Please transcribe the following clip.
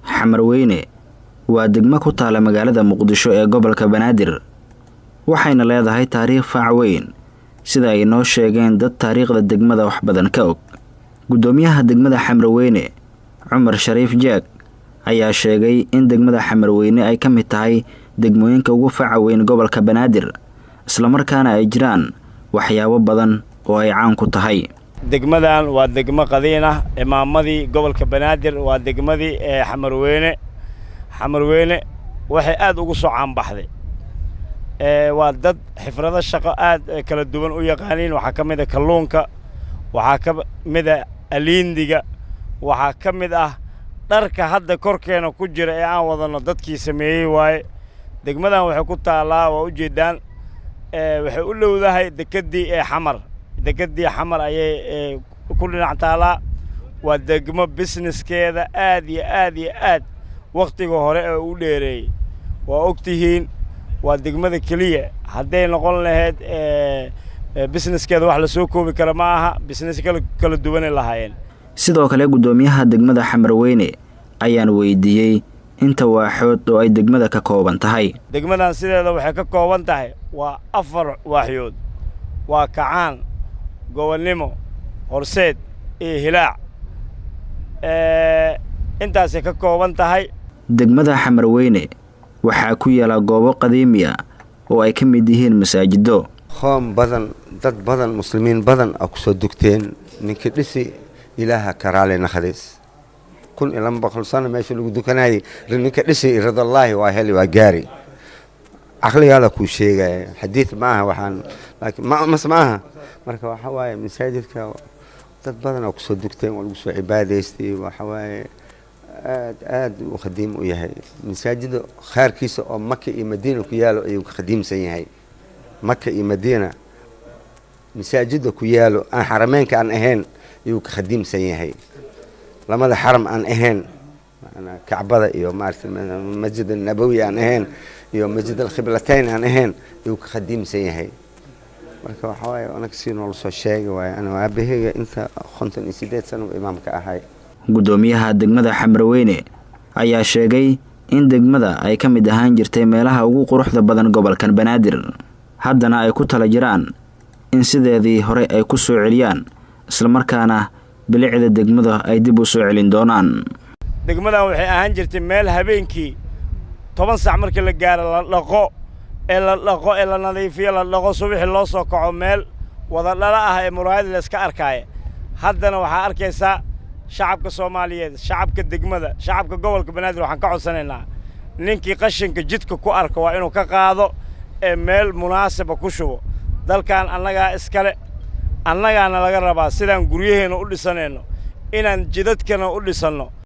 Xamarweyne waa degmo ku taala magaalada Muqdisho ee gobolka Banaadir waxayna leedahay taariikh faac weyn sida ay noo sheegeen dad taariikhda degmada wax badan ka og. Gudoomiyaha degmada Xamarweyne Cumar Shariif Jaag ayaa sheegay in degmada Xamarweyne ay ka mid tahay degmooyinka ugu faac weyn gobolka Banaadir isla markaana ay jiraan waxyaabo badan oo ay caan ku tahay. degmadan waa degmo qadiin ah imaamadii gobolka Banaadir waa degmadii Xamarweyne waxay aad ugu soo caan baxday waa dad xifrado shaqo aad kala duwan u yaqaaniin waxa kamid ah kalluunka waxa kamid ah aliindiga waxa kamid ah dharka hadda korkeena ku jira ee aan wadano dadkii sameeyay waay degmadan waxay ku taalaa waa u jeedaan waxay u lowdahay dekadii Xamar ayay ku dhinac taalaa waa degmo businesskeeda aad iyo aad waqtiga hore ee u dheereeyay waa ogtihiin waa degmada kaliya haday noqon lahayd businesskeeda wax la soo koobi kara ma aha business kala duwan lahaayeen. sidoo kale gudoomiyaha degmada Xamarweyne ayaan weydiiyay inta waaxood oo ay degmada ka kooban tahay. degmadan sideeda waxay ka kooban tahay waa 4 waaxyood waa Kacaan Gobolnimo Horseed iyo Hilaac intaas ka kooban tahay. degmada Xamarweyne waxaa ku yaala goobo qadiimi ah oo ay ka mid yihiin masaajido qoom badan dad badan muslimiin badan oo ku soo dugteen ninka dhisi ilaaha karaale naxariis kun ilan boqol sano meesha lagu dukanayay ninka dhisi radallaahi waa heli waa gaari aqligaada ku sheegay xadiis maaha waxaan laakiin ma maaha marka waxa waaye masaajidka dad badan oo ku soo dugteen oo lagu soo cibaadaystay waxa waaye aad u khadiim u yahay masaajid khaarkiisa oo Makka iyo Madiina ku yaalo ayuu khadiimsan yahay Makka iyo Madiina masaajid ku yaalo aan xarameenka aan ahayn ayuu khadiimsan yahay lamada xaram aan ahayn ana Kaabada iyo Masjid an-Nabawi aan ahayn iyo Masjid al-Qiblatayn aan ahayn ayuu khadiimsan yahay marka waxa waaye anaga si nool soo sheegay waay ana aabahayga inta 58 sano imaamka ahay. gudoomiyaha degmada Xamarweyne ayaa sheegay in degmada ay ka mid ahaan jirtay meelaha ugu quruxda badan gobolkan Banaadir haddana ay ku tala jiraan in sideedii hore ay ku soo celiyaan isla markaana bilicda degmada ay dib u soo celin doonaan. degmadan waxay ahaan jirtay meel habeenkii 10 saac markii la gaaro la dhaqo la nadiifiyo la dhaqo subaxii loo soo kaco meel wada dhala ah ee muraayad la iska arkay haddana waxa arkaysaa shacabka Soomaaliyeed shacabka degmada shacabka gobolka Banaadir waxaan ka codsanaynaa ninkii qashinka jidka ku arko waa inuu ka qaado ee meel munaasab ku shubo dalkan annaga iskale annagaana laga rabaa sidaan guryaheena u dhisanayno inaan jidadkana u dhisano.